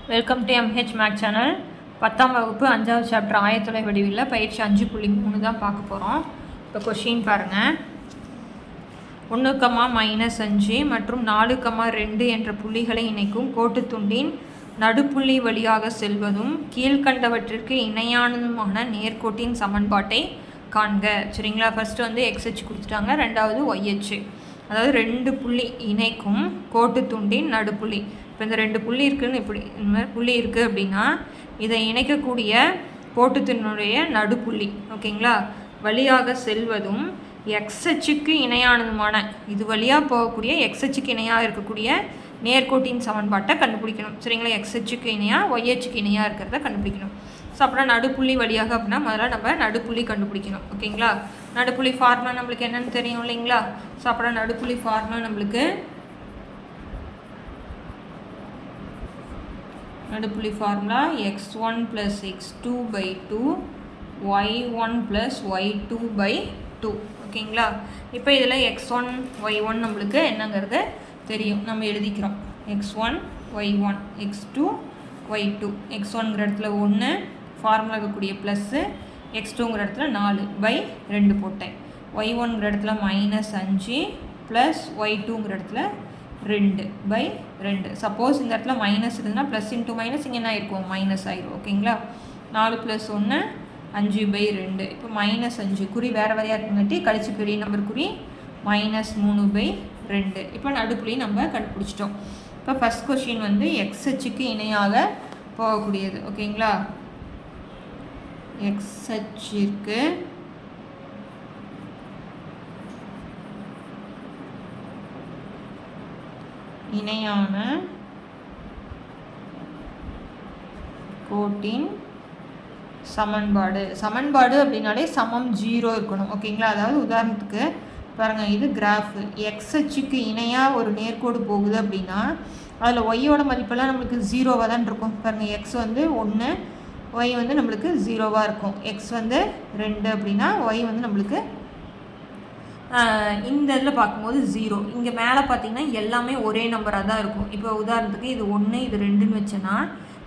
Welcome to MH max channel. 10ஆம் வகுப்பு 5வது சாப்டர் ஆயத்தொலை வடிவில் பயிற்சி 5.3 தான் பார்க்க போகிறோம். இப்போ கொஷின் பாருங்கள். 1, -5 மற்றும் 4, 2 என்ற புள்ளிகளை இணைக்கும் கோட்டுத்துண்டின் நடுப்புள்ளி வழியாக செல்வதும் கீழ்கண்டவற்றிற்கு இணையானதுமான நேர்கோட்டின் சமன்பாட்டை காண்க. சரிங்களா? ஃபஸ்ட்டு வந்து XH கொடுத்துட்டாங்க, ரெண்டாவது YH. அதாவது 2 புள்ளி இணைக்கும் கோட்டுத்துண்டின் நடுப்புள்ளி. இப்போ இந்த 2 புள்ளி இருக்குதுன்னு இப்படி இந்த மாதிரி புள்ளி இருக்குது அப்படின்னா இதை இணைக்கக்கூடிய கோட்டுத்தினுடைய நடுப்புள்ளி ஓகேங்களா வழியாக செல்வதும் XHக்கு இணையானதுமான இது வழியாக போகக்கூடிய XHக்கு இணையாக இருக்கக்கூடிய நேர்கோட்டின் சமன்பாட்டை கண்டுபிடிக்கணும். சரிங்களா? XHக்கு இணையாக YHக்கு இணையாக இருக்கிறத கண்டுபிடிக்கணும். ஸோ அப்புறம் நடுப்புள்ளி வழியாக அப்படின்னா முதல்ல நம்ம நடுப்புள்ளி கண்டுபிடிக்கணும். ஓகேங்களா? நடுப்புள்ளி ஃபார்முலா நம்மளுக்கு என்னென்னு தெரியும் இல்லைங்களா? ஸோ அப்புறம் நடுப்புள்ளி ஃபார்முலா நம்மளுக்கு நடுப்புள்ளி formula x1 + x2/2 y1 + y2/2 ஓகேங்களா? இப்போ இதில் x1 y1 நம்மளுக்கு என்னங்கிறது தெரியும், நம்ம எழுதிக்கிறோம். x1 y1 x2 y2. x1ங்கிற இடத்துல 1 ஃபார்முலா இருக்கக்கூடிய ப்ளஸ்ஸு, x2ங்கிற இடத்துல 4/2 போட்டேன். y1ங்கிற இடத்துல -5 ப்ளஸ் y2ங்கிற இடத்துல 2/2. சப்போஸ் இந்த இடத்துல மைனஸ் இருந்ததுன்னா ப்ளஸ் இன்ட்டு மைனஸ் இங்கே என்ன ஆயிருக்கும், மைனஸ் ஆயிரும். ஓகேங்களா? 4 + 1 5/2. இப்போ -5 குறி வேறு வேறையாக இருக்குங்காட்டி கழிச்சு பெரிய நம்பர் குறி -3/2. இப்போ நடுப்புள்ளி நம்ம கண்டுபிடிச்சிட்டோம். இப்போ ஃபஸ்ட் கொஷின் வந்து XHக்கு இணையாக போகக்கூடியது. ஓகேங்களா? XHக்கு இணையான கோட்டின் சமன்பாடு. சமன்பாடு அப்படின்னாலே சமம் 0 இருக்கணும். ஓகேங்களா? அதாவது உதாரணத்துக்கு பாருங்கள், இது கிராஃபு. XHக்கு இணையாக ஒரு நேர்கோடு போகுது அப்படின்னா அதில் ஒய்யோட மதிப்பெல்லாம் நம்மளுக்கு 0வாக தான் இருக்கும். பாருங்கள், X வந்து 1, Y வந்து நம்மளுக்கு 0வாக இருக்கும். X வந்து 2 அப்படின்னா Y வந்து நம்மளுக்கு இந்த இதில் பார்க்கும்போது 0. இங்கே மேலே பார்த்தீங்கன்னா எல்லாமே ஒரே நம்பராக தான் இருக்கும். இப்போ உதாரணத்துக்கு இது 1 இது 2ன்னு வச்சேன்னா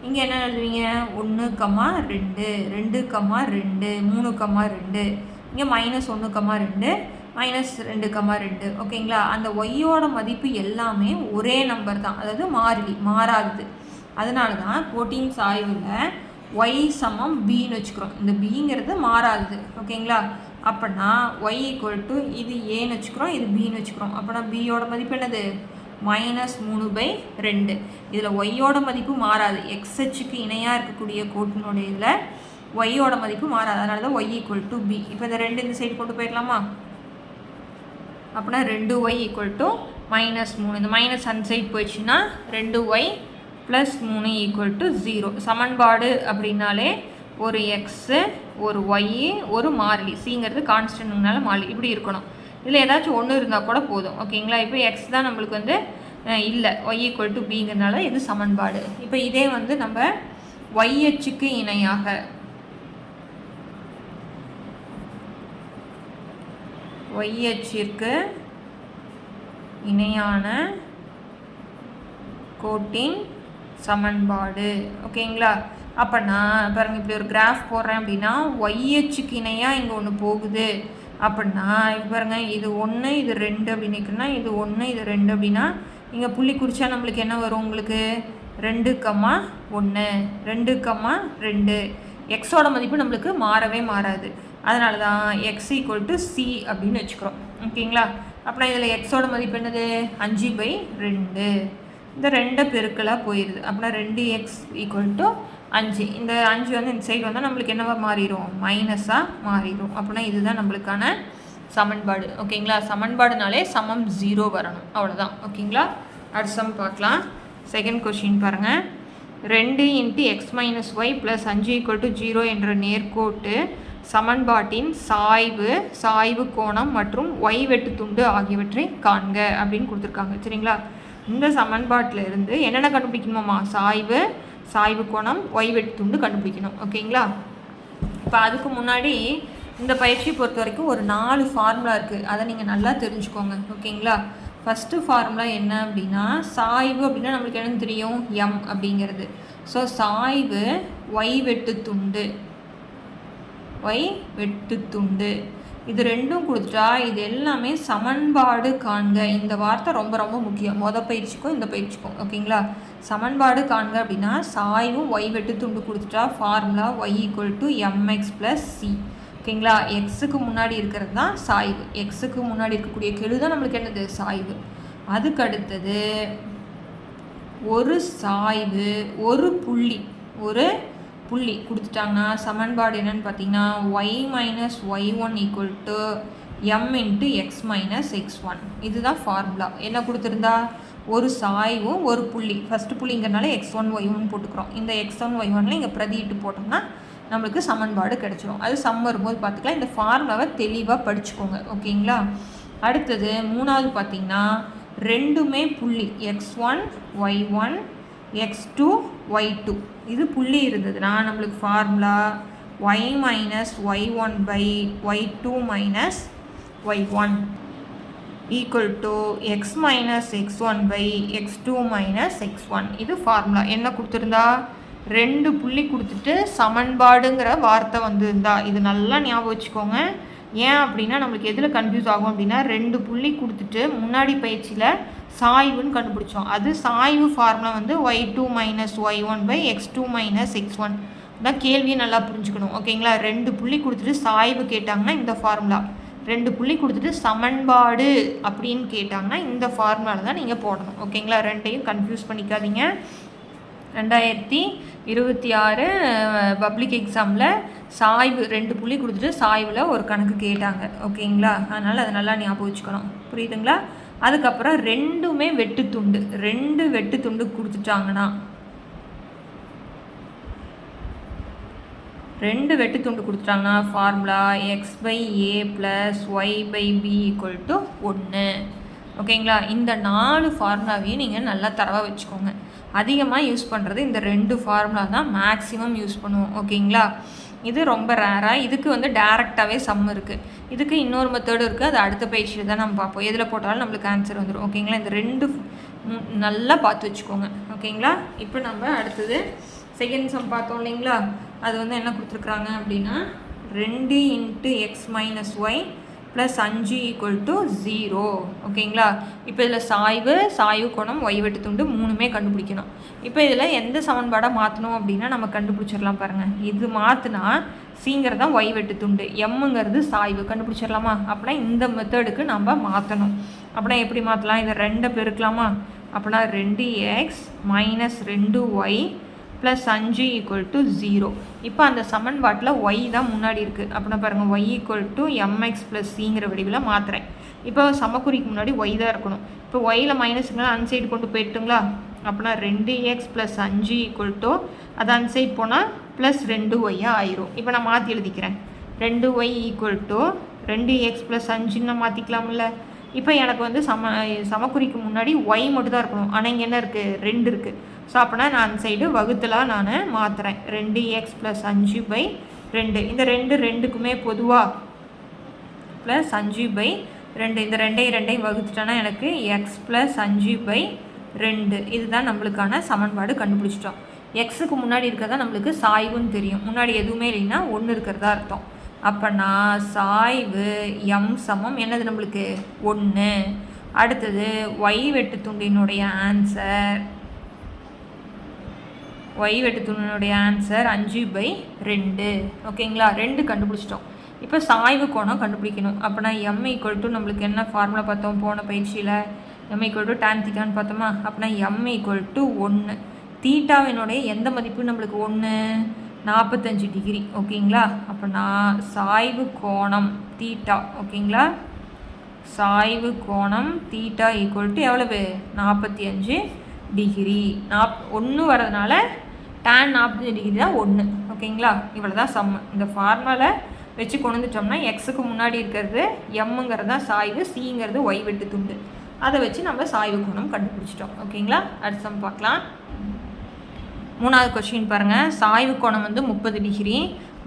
இங்கே என்ன எழுதுவீங்க, 1, 2 2, 2 3, 2 இங்கே -1, -2 -2, ஓகேங்களா? அந்த ஒய்யோட மதிப்பு எல்லாமே ஒரே நம்பர் தான், அதாவது மாறிலி, மாறாதது. அதனால தான் கோட்டின் சாய்வில் y = bன்னு வச்சுக்கிறோம். இந்த bங்கிறது மாறாதது. ஓகேங்களா? அப்படின்னா y = இது ஏன்னு வச்சுக்கிறோம், இது bன்னு வச்சுக்கிறோம். அப்படின்னா bயோட மதிப்பு என்னது, -3/2. இதில் ஒய்யோட மதிப்பு மாறாது. XHக்கு இணையாக இருக்கக்கூடிய கோட்டினுடைய இதில் ஒய்யோட மதிப்பு மாறாது. அதனால தான் y = b. இப்போ இந்த 2 இந்த சைடு கொண்டு போயிடலாமா? அப்படின்னா 2y = -3. இந்த மைனஸ் அந்த சைடு போயிடுச்சுன்னா 2y + 3 = 0. சமன்பாடு அப்படின்னாலே ஒரு எக்ஸு, ஒரு ஒய், ஒரு மாறிலி. சிங்கிறது கான்ஸ்டன்ட்னால மாறிலி இப்படி இருக்கணும். இதில் ஏதாச்சும் ஒன்று இருந்தால் கூட போதும். ஓகேங்களா? இப்போ எக்ஸ் தான் நம்மளுக்கு வந்து இல்லை, y = bங்கிறதுனால இது சமன்பாடு. இப்போ இதே வந்து நம்ம YHக்கு இணையாக YHற்கு இணையான கோட்டின் சமன்பாடு. ஓகேங்களா? அப்போனா பாருங்கள், இப்படி ஒரு கிராஃப் போடுறேன் அப்படின்னா YHக்கு இணையாக இங்கே ஒன்று போகுது அப்படின்னா இப்போ பாருங்கள், இது 1 இது 2 அப்படின்னு நிற்குன்னா இது 1 இது 2 அப்படின்னா இங்கே புள்ளி குறிச்சா நம்மளுக்கு என்ன வரும், உங்களுக்கு 2, 1 2, 2. எக்ஸோட மதிப்பு நம்மளுக்கு மாறவே மாறாது. அதனால தான் x = c அப்படின்னு வச்சுக்கிறோம். ஓகேங்களா? அப்படின்னா இதில் எக்ஸோட மதிப்பு என்னது, 5/2. இந்த 2 பெருக்கலாக போயிடுது. அப்படின்னா 2x = 5. இந்த 5 வந்து இந்த சைடு வந்தால் நம்மளுக்கு என்னவாக மாறிடும், மைனஸாக மாறிடும். அப்படின்னா இதுதான் நம்மளுக்கான சமன்பாடு. ஓகேங்களா? சமன்பாடுனாலே சமம் 0 வரணும், அவ்வளோதான். ஓகேங்களா? அடுத்த சம் பார்க்கலாம். செகண்ட் கொஷின் பாருங்கள். 2 × x - y + 5 = 0 என்ற நேர்கோட்டு சமன்பாட்டின் சாய்வு கோணம் மற்றும் y வெட்டு துண்டு ஆகியவற்றை காண்க அப்படின்னு கொடுத்துருக்காங்க. சரிங்களா? இந்த சமன்பாட்டில் இருந்து என்னென்ன கண்டுபிடிக்கணுமா, சாய்வு கோணம், y வெட்டு துண்டு கண்டுபிடிக்கணும். ஓகேங்களா? இப்போ அதுக்கு முன்னாடி இந்த பயிற்சியை பொறுத்த வரைக்கும் ஒரு 4 ஃபார்முலா இருக்குது, அதை நீங்கள் நல்லா தெரிஞ்சுக்கோங்க. ஓகேங்களா? ஃபஸ்ட்டு ஃபார்முலா என்ன அப்படின்னா, சாய்வு அப்படின்னா நம்மளுக்கு என்ன தெரியும், எம் அப்படிங்கிறது. ஸோ சாய்வு ஒய் வெட்டுத்துண்டு, ஒய் வெட்டுத்துண்டு இது ரெண்டும் கொடுத்துட்டா இது எல்லாமே சமன்பாடு காண்க. இந்த வார்த்தை ரொம்ப ரொம்ப முக்கியம், பயிற்சிக்கும் இந்த பயிற்சிக்கும். ஓகேங்களா, சமன்பாடு காண்க அப்படின்னா சாய்வும் ஒய் வெட்டுத்துண்டு கொடுத்துட்டா formula y equal to MX plus c. ஓகேங்களா, எக்ஸுக்கு முன்னாடி இருக்கிறது தான் சாய்வு, எக்ஸுக்கு முன்னாடி இருக்கக்கூடிய கெழு தான் நம்மளுக்கு என்னது, சாய்வு. அதுக்கு அடுத்தது ஒரு சாய்வு ஒரு புள்ளி கொடுத்துட்டாங்கன்னா சமன்பாடு என்னன்னு பார்த்தீங்கன்னா Y minus Y one equal to M into X minus X one. இதுதான் ஃபார்முலா. என்ன கொடுத்துருந்தா ஒரு சாய்வும் ஒரு புள்ளி, ஃபஸ்ட்டு புள்ளிங்கிறனால எக்ஸ் ஒன் ஒய் ஒன் போட்டுக்கிறோம். இந்த எக்ஸ் ஒன் ஒய் ஒன்ல இங்கே பிரதியிட்டு போட்டோம்னா நம்மளுக்கு சமன்பாடு கிடச்சிரும். அது சம் வரும்போது பார்த்துக்கலாம். இந்த ஃபார்முலாவை தெளிவாக படிச்சுக்கோங்க. ஓகேங்களா, அடுத்தது மூணாவது பார்த்திங்கன்னா ரெண்டுமே புள்ளி, x one Y one x two y two இது புள்ளி இருந்ததுன்னா நம்மளுக்கு formula y minus Y one by y two minus Y one equal to x minus X one by x two minus X one. இது formula. என்ன கொடுத்துருந்தா ரெண்டு புள்ளி கொடுத்துட்டு சமன்பாடுங்கிற வார்த்தை வந்துருந்தா இது நல்லா ஞாபகம் வச்சுக்கோங்க. ஏன் அப்படின்னா நம்மளுக்கு எதில் கன்ஃபியூஸ் ஆகும் அப்படின்னா ரெண்டு புள்ளி கொடுத்துட்டு முன்னாடி பயிற்சியில் சாய்வுன்னு கண்டுபிடிச்சோம். அது சாய்வு ஃபார்முலா வந்து y two minus Y one by x two minus X one தான். கேள்வியை நல்லா புரிஞ்சுக்கணும். ஓகேங்களா, ரெண்டு புள்ளி கொடுத்துட்டு சாய்வு கேட்டாங்கன்னா இந்த ஃபார்முலா, ரெண்டு புள்ளி கொடுத்துட்டு சமன்பாடு அப்படின்னு கேட்டாங்கன்னா இந்த ஃபார்முலா தான் நீங்கள் போடணும். ஓகேங்களா, ரெண்டையும் கன்ஃபியூஸ் பண்ணிக்காதீங்க. 2026 பப்ளிக் எக்ஸாமில் சாய்வு ரெண்டு புள்ளி கொடுத்துட்டு சாய்வில் ஒரு கணக்கு கேட்டாங்க. ஓகேங்களா, அதனால் அதை நல்லா ஞாபகம் வச்சுக்கணும். புரியுதுங்களா, அதுக்கப்புறம் ரெண்டு வெட்டுத்துண்டு கொடுத்துட்டாங்கன்னா formula X by A plus Y by B equal to 1. ஓகேங்களா, இந்த 4 ஃபார்முலாவையும் நீங்கள் நல்லா தரவாக வச்சுக்கோங்க. அதிகமாக யூஸ் பண்ணுறது இந்த 2 ஃபார்முலா தான் மேக்ஸிமம் யூஸ் பண்ணுவோம். ஓகேங்களா, இது ரொம்ப ரேராக. இதுக்கு வந்து டேரெக்டாகவே சம் இருக்குது. இதுக்கு இன்னொரு மெத்தடும் இருக்குது, அது அடுத்த பயிற்சியில் தான் நம்ம பார்ப்போம். எதில் போட்டாலும் நம்மளுக்கு ஆன்சர் வந்துடும். ஓகேங்களா, இந்த 2 நல்லா பார்த்து வச்சுக்கோங்க. ஓகேங்களா, இப்போ நம்ம அடுத்தது செகண்ட் சம் பார்த்தோம் இல்லைங்களா, அது வந்து என்ன கொடுத்துருக்குறாங்க அப்படின்னா 2 into X minus y plus 5 equal to 0. ஓகேங்களா, இப்போ இதில் சாய்வு கோணம் ஒய் வெட்டுத்துண்டு மூணுமே கண்டுபிடிக்கணும். இப்போ இதில் எந்த சமன்பாடாக மாற்றணும் அப்படின்னா நம்ம கண்டுபிடிச்சிடலாம். பாருங்கள், இது மாற்றினா சிங்கிறது தான் ஒய் வெட்டுத்துண்டு, எம்முங்கிறது சாய்வு, கண்டுபிடிச்சிடலாமா? அப்படின்னா இந்த மெத்தடுக்கு நம்ம மாற்றணும். அப்படின்னா எப்படி மாற்றலாம், இதை 2 பெருக்கலாமா? அப்படின்னா 2x minus 2y plus 5 equal to 0. இப்போ அந்த சமன்பாட்டில் ஒய் தான் முன்னாடி இருக்குது. அப்படின்னா பாருங்கள், Y equal to MX plus சிங்கிற வடிவில் மாற்றுறேன். இப்போ சமக்குறிக்கு முன்னாடி ஒய் தான் இருக்கணும். இப்போ ஒயில் மைனஸுங்களா அன்சைடு கொண்டு போயிட்டுங்களா? அப்படின்னா 2x ப்ளஸ் 5 ஈக்குவல் டு அது அன்சைட் போனால் ப்ளஸ் 2y ஆயிரும். இப்போ நான் மாற்றி எழுதிக்கிறேன். 2y equal to 2x plus 5 மாற்றிக்கலாம்ல. இப்போ எனக்கு வந்து சமக்குறிக்கு முன்னாடி ஒய் மட்டும் தான் இருக்கணும். ஆனால் இங்கே என்ன இருக்குது, 2 இருக்குது. ஸோ அப்படின்னா நான் அந்த சைடு வகுத்தலாக நான் மாற்றுறேன். 2x plus 5 by 2. இந்த 2க்குமே பொதுவாக ப்ளஸ் 5 பை 2. இந்த 2ஐயும் வகுத்துட்டோன்னா எனக்கு எக்ஸ் ப்ளஸ் 5 பை 2. இதுதான் நம்மளுக்கான சமன்பாடு. கண்டுபிடிச்சிட்டோம். எக்ஸுக்கு முன்னாடி இருக்கிறதா நம்மளுக்கு சாய்வுன்னு தெரியும். முன்னாடி எதுவுமே இல்லைன்னா 1 இருக்கிறதா அர்த்தம். அப்போனா சாய்வு எம் சமம் என்னது நம்மளுக்கு 1. அடுத்தது ஒய் வெட்டுத்துண்டினுடைய ஆன்சர் 5 பை 2. ஓகேங்களா, 2 கண்டுபிடிச்சிட்டோம். இப்போ சாய்வு கோணம் கண்டுபிடிக்கணும். அப்போனா எம் ஈக்குவல் டு நம்மளுக்கு என்ன ஃபார்முலா பார்த்தோம் போன பயிற்சியில், எம் ஈக்குவல் டு tan தீட்டான்னு பார்த்தோமா? அப்படின்னா எம் ஈக்குவல் டு 1. தீட்டாவினுடைய எந்த மதிப்பு நம்மளுக்கு 1, 45 டிகிரி. ஓகேங்களா, அப்போனா சாய்வு கோணம் தீட்டா, ஓகேங்களா, சாய்வு கோணம் தீட்டா ஈக்குவல் டு எவ்வளவு, 45 டிகிரி. 1 வரதுனால tan 45 டிகிரி தான் 1. ஓகேங்களா, இவ்வளோ தான் சம்மு. இந்த ஃபார்முலா வச்சு கொண்டு வந்துட்டோம்னா எக்ஸுக்கு முன்னாடி இருக்கிறது எம்முங்கிறது தான் சாய்வு, சிங்கிறது ஒய் வெட்டுத்துண்டு. அதை வச்சு நம்ம சாய்வு கோணம் கண்டுபிடிச்சிட்டோம். ஓகேங்களா, அடுத்த சம் பார்க்கலாம். 3வது கொஸ்டின் பாருங்கள். சாய்வு கோணம் வந்து 30 டிகிரி,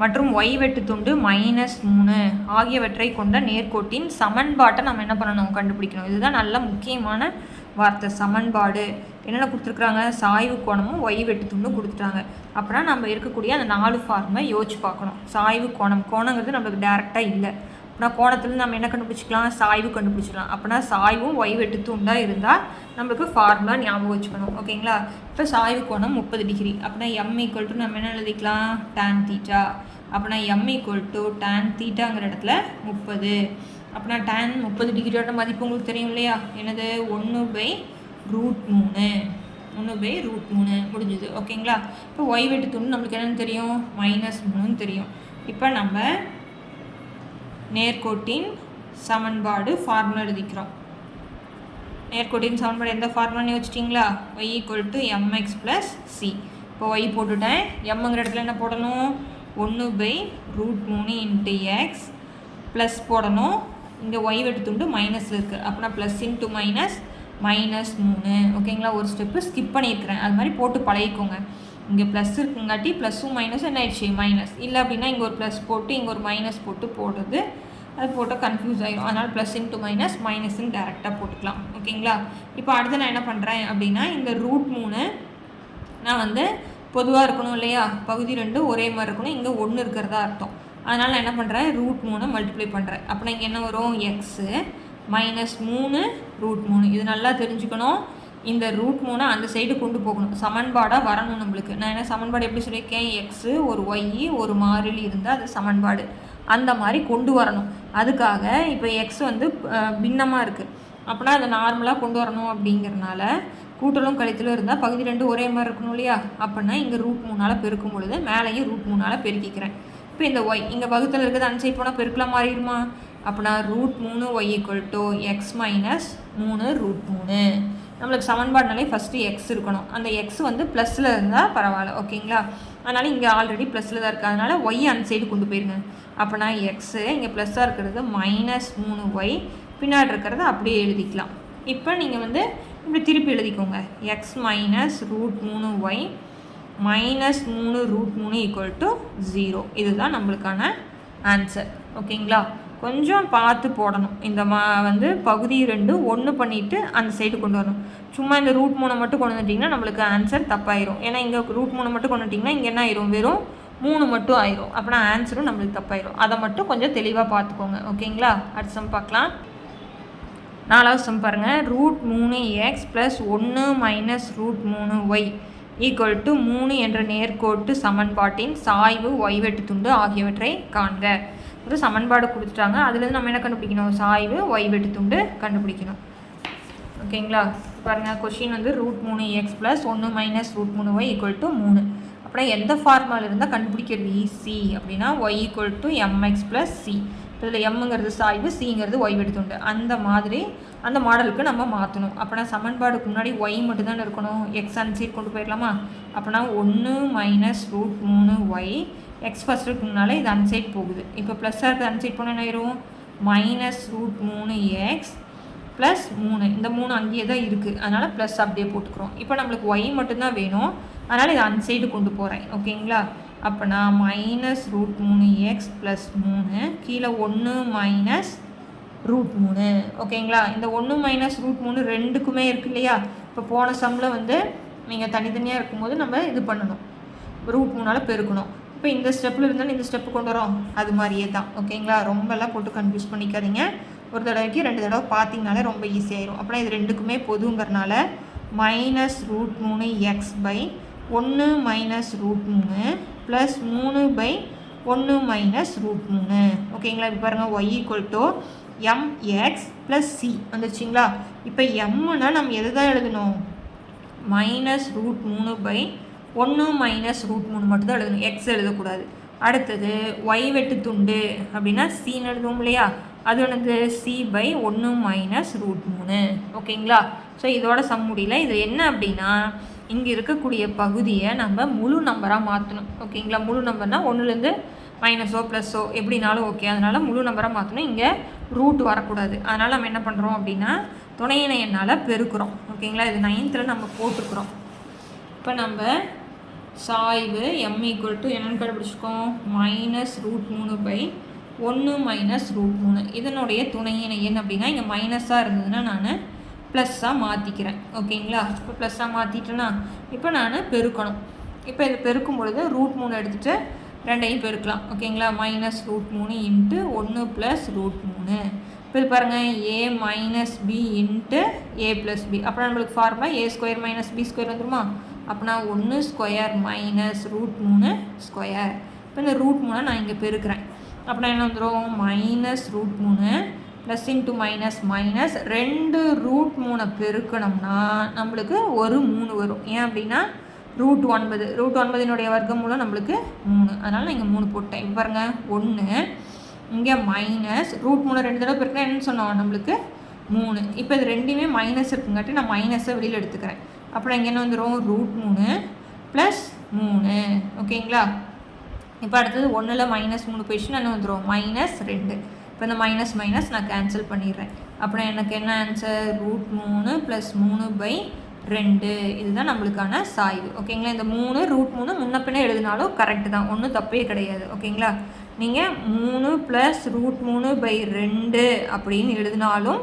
மற்றும் y வெட்டு துண்டு -3 ஆகியவற்றை கொண்ட நேர்கோட்டின் சமன்பாட்டை நம்ம என்ன பண்ணணும், கண்டுபிடிக்கணும். இதுதான் நல்ல முக்கியமான வார்த்தை, சமன்பாடு. என்னென்ன கொடுத்துருக்குறாங்க, சாய்வு கோணமும் y வெட்டு துண்டும் கொடுத்துட்டாங்க. அப்படின்னா நம்ம இருக்கக்கூடிய அந்த 4 ஃபார்மை யோசிச்சு பார்க்கணும். சாய்வு கோணம், கோணங்கிறது நம்மளுக்கு டேரெக்டாக இல்லை. அப்படின்னா கோணத்துலேருந்து நம்ம என்ன கண்டுபிடிச்சிக்கலாம், சாய்வு கண்டுபிடிச்சிக்கலாம். அப்படின்னா சாய்வும் y வெட்டு துண்டாக இருந்தால் நம்மளுக்கு ஃபார்முலா ஞாபகம் வச்சுக்கணும். ஓகேங்களா. இப்போ சாய்வு கோணம் 30 டிகிரி. அப்படின்னா m = நம்ம என்ன எழுதிக்கலாம், tan θ. அப்படின்னா m = tan θங்கிற இடத்துல 30. அப்படின்னா tan 30 டிகிரியோட மதிப்பு உங்களுக்கு தெரியும் இல்லையா, என்னது 1/√3. 1/√3 முடிஞ்சுது. ஓகேங்களா. இப்போ y வெட்டு துண்டு நம்மளுக்கு என்னென்னு தெரியும், -3 தெரியும். இப்போ நம்ம நேர்கோட்டின் சமன்பாடு ஃபார்முலா எழுதிக்கிறோம். நேர்கோட்டின் சமன்பாடு எந்த ஃபார்முலான்னு வச்சுட்டிங்களா, y = mx + c. இப்போ y போட்டுட்டேன், mங்கிற இடத்துல என்ன போடணும், 1/√3 × x ப்ளஸ் போடணும். இங்கே y வெட்டு துண்டு மைனஸில் இருக்குது, அப்படின்னா ப்ளஸ் இன்ட்டு மைனஸ் -3. ஓகேங்களா. ஒரு ஸ்டெப்பு ஸ்கிப் பண்ணியிருக்கிறேன், அது மாதிரி போட்டு பழகிக்கோங்க. இங்கே ப்ளஸ் இருக்குங்காட்டி ப்ளஸ்ஸும் மைனஸும் என்ன ஆயிடுச்சு, மைனஸ். இல்லை அப்படின்னா இங்கே ஒரு ப்ளஸ் போட்டு இங்கே ஒரு மைனஸ் போட்டு போடுறது, அது போட்டால் கன்ஃபியூஸ் ஆகிடும். அதனால் ப்ளஸ் இன்ட்டு மைனஸ் மைனஸ்ன்னு டேரெக்டாக போட்டுக்கலாம். ஓகேங்களா. இப்போ அடுத்து நான் என்ன பண்ணுறேன் அப்படின்னா, இந்த √3 நான் வந்து பொதுவாக இருக்கணும் இல்லையா, பகுதி 2 ஒரே மாதிரி இருக்கணும், இங்கே 1 இருக்கிறதா அர்த்தம். அதனால் நான் என்ன பண்ணுறேன், √3 மல்டிப்ளை பண்ணுறேன். அப்படின்னா இங்கே என்ன வரும், எக்ஸு -3√3. இது நல்லா தெரிஞ்சுக்கணும். இந்த √3 அந்த சைடு கொண்டு போகணும், சமன்பாடாக வரணும் நம்மளுக்கு. நான் என்ன சமன்பாடு எப்படி சொல்லியிருக்கேன், எக்ஸு ஒரு ஒய் ஒரு மாறிலி இருந்தால் அது சமன்பாடு, அந்த மாதிரி கொண்டு வரணும். அதுக்காக இப்போ எக்ஸ் வந்து பின்னமாக இருக்குது, அப்படின்னா அதை நார்மலாக கொண்டு வரணும். அப்படிங்கிறனால கூட்டலும் கழித்தலும் இருந்தால் பகுதி 2 ஒரே மாதிரி இருக்கணும் இல்லையா, அப்படின்னா இங்கே √3 பெருக்கும் பொழுது மேலேயும் √3 பெருக்கிக்கிறேன். இப்போ இந்த ஒய் இங்கே பகுத்தில் இருக்கிறது அன்சைட் போனால் பெருக்கலாம் மாறிடுமா, அப்படின்னா √3y = x - 3√3. நம்மளுக்கு சமன்பாடுனாலே ஃபஸ்ட்டு எக்ஸ் இருக்கணும், அந்த எக்ஸ் வந்து ப்ளஸில் இருந்தால் பரவாயில்ல. ஓகேங்களா. அதனால் இங்கே ஆல்ரெடி ப்ளஸில் தான் இருக்குது, அதனால் ஒய் அந்த சைடு கொண்டு போயிருங்க. அப்படின்னா எக்ஸு இங்கே ப்ளஸ்ஸாக இருக்கிறது -3y, பின்னாடி இருக்கிறத அப்படியே எழுதிக்கலாம். இப்போ நீங்கள் வந்து இப்படி திருப்பி எழுதிக்கோங்க, x - √3y -3√3 = 0. இதுதான் நம்மளுக்கான ஆன்சர். ஓகேங்களா. கொஞ்சம் பார்த்து போடணும். இந்த வந்து பகுதி 2 1 பண்ணிவிட்டு அந்த சைடு கொண்டு வரணும். சும்மா இந்த √3 மட்டும் கொண்டு வந்துட்டிங்கன்னா நம்மளுக்கு ஆன்சர் தப்பாயிரும். ஏன்னா இங்கே √3 மட்டும் கொண்டு வந்துட்டிங்கன்னா இங்கே என்ன ஆயிரும், வெறும் 3 மட்டும் ஆயிரும். அப்படின்னா ஆன்சரும் நம்மளுக்கு தப்பாயிரும். அதை மட்டும் கொஞ்சம் தெளிவாக பார்த்துக்கோங்க. ஓகேங்களா. அடுத்த சம் பார்க்கலாம். 4வது சம் பாருங்கள். √3x + 1 - √3y = 3 என்ற நேர்கோட்டு சமன்பாட்டின் சாய்வு y வெட்டு துண்டு ஆகியவற்றை காண்க. ஒரு சமன்பாடு கொடுத்துட்டாங்க, அதுலேருந்து நம்ம என்ன கண்டுபிடிக்கணும், சாய்வு y வெட்டு துண்டு கண்டுபிடிக்கணும். ஓகேங்களா. பாருங்கள், கொஷின் வந்து √3x + 1 - √3y = 3. அப்படின்னா எந்த ஃபார்முலா இருந்தால் கண்டுபிடிக்கிறது ஈஸி அப்படின்னா y = mx + c. இதில் எம்ங்கிறது சாய்வு, சிங்கிறது y வெட்டு துண்டு. அந்த மாதிரி அந்த மாடலுக்கு நம்ம மாற்றணும். அப்படின்னா சமன்பாடுக்கு முன்னாடி y மட்டும் தானே இருக்கணும், எக்ஸ் அன்சைட் கொண்டு போயிடலாமா. அப்படின்னா 1 - √3y, எக்ஸ் ஃபஸ்ட் இருக்குனால இது அன்சைட் போகுது. இப்போ ப்ளஸ்ஸாக இருக்குது, அன்சைட் போனால் என்ன ஆயிரும், -√3x + 3. இந்த 3 அங்கேயே தான் இருக்குது, அதனால் ப்ளஸ் அப்படியே போட்டுக்கிறோம். இப்போ நம்மளுக்கு y மட்டும்தான் வேணும், அதனால் இதை அன்சைடு கொண்டு போகிறேன். ஓகேங்களா. அப்போனா -√3x + 3 கீழே 1 - √3. ஓகேங்களா. இந்த 1 - √3 ரெண்டுக்குமே இருக்கு இல்லையா. இப்போ போன சம்மில் வந்து நீங்கள் தனித்தனியாக இருக்கும்போது நம்ம இது பண்ணணும், √3 பெருக்கணும். இப்போ இந்த ஸ்டெப்பில் இருந்தாலும் இந்த ஸ்டெப்பு கொண்டு வரோம், அது மாதிரியே தான். ஓகேங்களா. ரொம்பலாம் போட்டு கன்ஃபியூஸ் பண்ணிக்காதீங்க. ஒரு தடவைக்கு 2 தடவை பார்த்தீங்கனாலே ரொம்ப ஈஸியாயிரும். அப்படின்னா இது ரெண்டுக்குமே பொதுங்கிறனால -√3x / 1 - √3 + 3/1 - √3. ஓகேங்களா. இப்போ பாருங்கள், y = mx + c வந்துருச்சிங்களா. இப்போ எம்னா நம்ம எது தான் எழுதணும், -√3/1 - √3 மட்டும் தான் எழுதணும், எக்ஸ் எழுதக்கூடாது. அடுத்தது y வெட்டு துண்டு அப்படின்னா சின்னு எழுதுவோம் இல்லையா, அது வந்து c/1 - √3. ஓகேங்களா. ஸோ இதோட சம் முடியல. இது என்ன அப்படின்னா, இங்கே இருக்கக்கூடிய பகுதியை நம்ம முழு நம்பராக மாற்றணும். ஓகேங்களா. முழு நம்பர்னால் ஒன்றுலேருந்து மைனஸோ ப்ளஸ்ஸோ எப்படினாலும் ஓகே, அதனால் முழு நம்பராக மாற்றணும். இங்கே ரூட் வரக்கூடாது. அதனால் நம்ம என்ன பண்ணுறோம் அப்படின்னா, துணையினை எண்ணால் பெருக்கிறோம். ஓகேங்களா. இது 9th நம்ம போட்டுக்கிறோம். இப்போ நம்ம சாய்வு m ஈக்குவல் டு என்னென்னு கண்டுபிடிச்சிருக்கோம் -√3/1 -√3. இதனுடைய துணையினை எண் அப்படின்னா இங்கே மைனஸாக இருந்ததுன்னா நான் ப்ளஸ்ஸாக மாற்றிக்கிறேன். ஓகேங்களா? இப்போ ப்ளஸ்ஸாக மாற்றிட்டேன்னா இப்போ நான் பெருக்கணும். இப்போ இது பெருக்கும் பொழுது √3 எடுத்துகிட்டு ரெண்டையும் பெருக்கலாம். ஓகேங்களா? -√3 இன்ட்டு 1 + √3. இப்போ இது பாருங்கள் a - b into a + b. அப்போ நம்மளுக்கு ஃபார்முலா a² - b² வந்துருமா? அப்படின்னா 1² - √3². இப்போ இந்த √3 நான் இங்கே பெருக்கிறேன். அப்படின்னா என்ன வந்துடும் -√3 ப்ளஸ் இன்ட்டு மைனஸ் 2 √3 பெருக்கணும்னா நம்மளுக்கு ஒரு 3 வரும். ஏன் அப்படின்னா √9 வர்க்கமூலம் நம்மளுக்கு 3. அதனால் நான் இங்கே 3 போட்டேன். இப்போ பாருங்கள் 1 இங்கே மைனஸ் √3 2 தடவை பெருக்கினா என்னன்னு சொன்னோம் நம்மளுக்கு 3. இப்போ இது ரெண்டுமே மைனஸ் இருக்குங்காட்டி நான் மைனஸை வெளியில் எடுத்துக்கிறேன். அப்புறம் இங்கே என்ன வந்துடும் √3 ப்ளஸ் 3. ஓகேங்களா? இப்போ அடுத்தது 1ல் -3 போயிடுச்சுன்னா என்ன வந்துடும் -2. இப்போ இந்த மைனஸ் நான் கேன்சல் பண்ணிடுறேன். அப்புறம் எனக்கு என்ன ஆன்சர் √3 + 3/2. இதுதான் நம்மளுக்கான சாய்வு. ஓகேங்களா? இந்த 3 √3 முன்ன பின்ன எழுதினாலும் கரெக்டு தான், ஒன்றும் தப்பே கிடையாது. ஓகேங்களா? நீங்கள் 3 + √3/2 அப்படின்னு எழுதினாலும்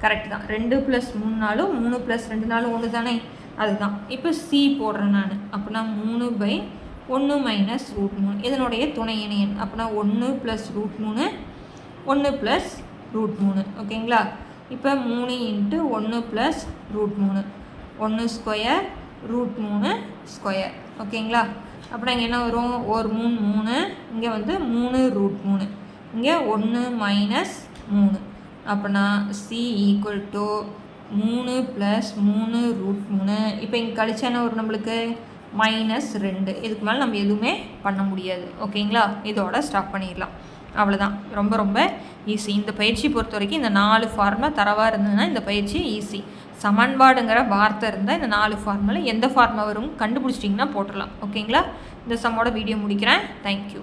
கரெக்டு தான். 2 + 3 3 + 2 ஒன்று தானே, அதுதான். இப்போ சி போடுறேன் நான். அப்படின்னா 3/1 - √3 இதனுடைய துணை இணையன். அப்படின்னா 1 + √3 1 + √3. ஓகேங்களா? இப்போ 3 இன்ட்டு 1 + √3 1² √3². ஓகேங்களா? அப்புறம் இங்கே என்ன வரும் ஒரு 3 இங்கே வந்து 3√3 இங்கே 1 - 3. அப்படின்னா சி ஈக்குவல் டு 3 + 3√3. இப்போ இங்கே கழிச்சா என்ன வரும் நம்மளுக்கு -2. இதுக்கு மேலே நம்ம எதுவுமே பண்ண முடியாது. ஓகேங்களா? இதோட ஸ்டாப் பண்ணிடலாம். அவ்வளோதான். ரொம்ப ரொம்ப ஈஸி. இந்த பயிற்சி பொறுத்த வரைக்கும் இந்த 4 ஃபார்முலா தரவாக இருந்ததுன்னா இந்த பயிற்சி ஈஸி. சமன்பாடுங்கிற வார்த்தை இருந்தால் இந்த 4 ஃபார்முலா எந்த ஃபார்முலா வரும் கண்டுபிடிச்சிட்டிங்கன்னா போட்டுடலாம். ஓகேங்களா? இந்த சம்மோட வீடியோ முடிக்கிறேன். தேங்க்யூ.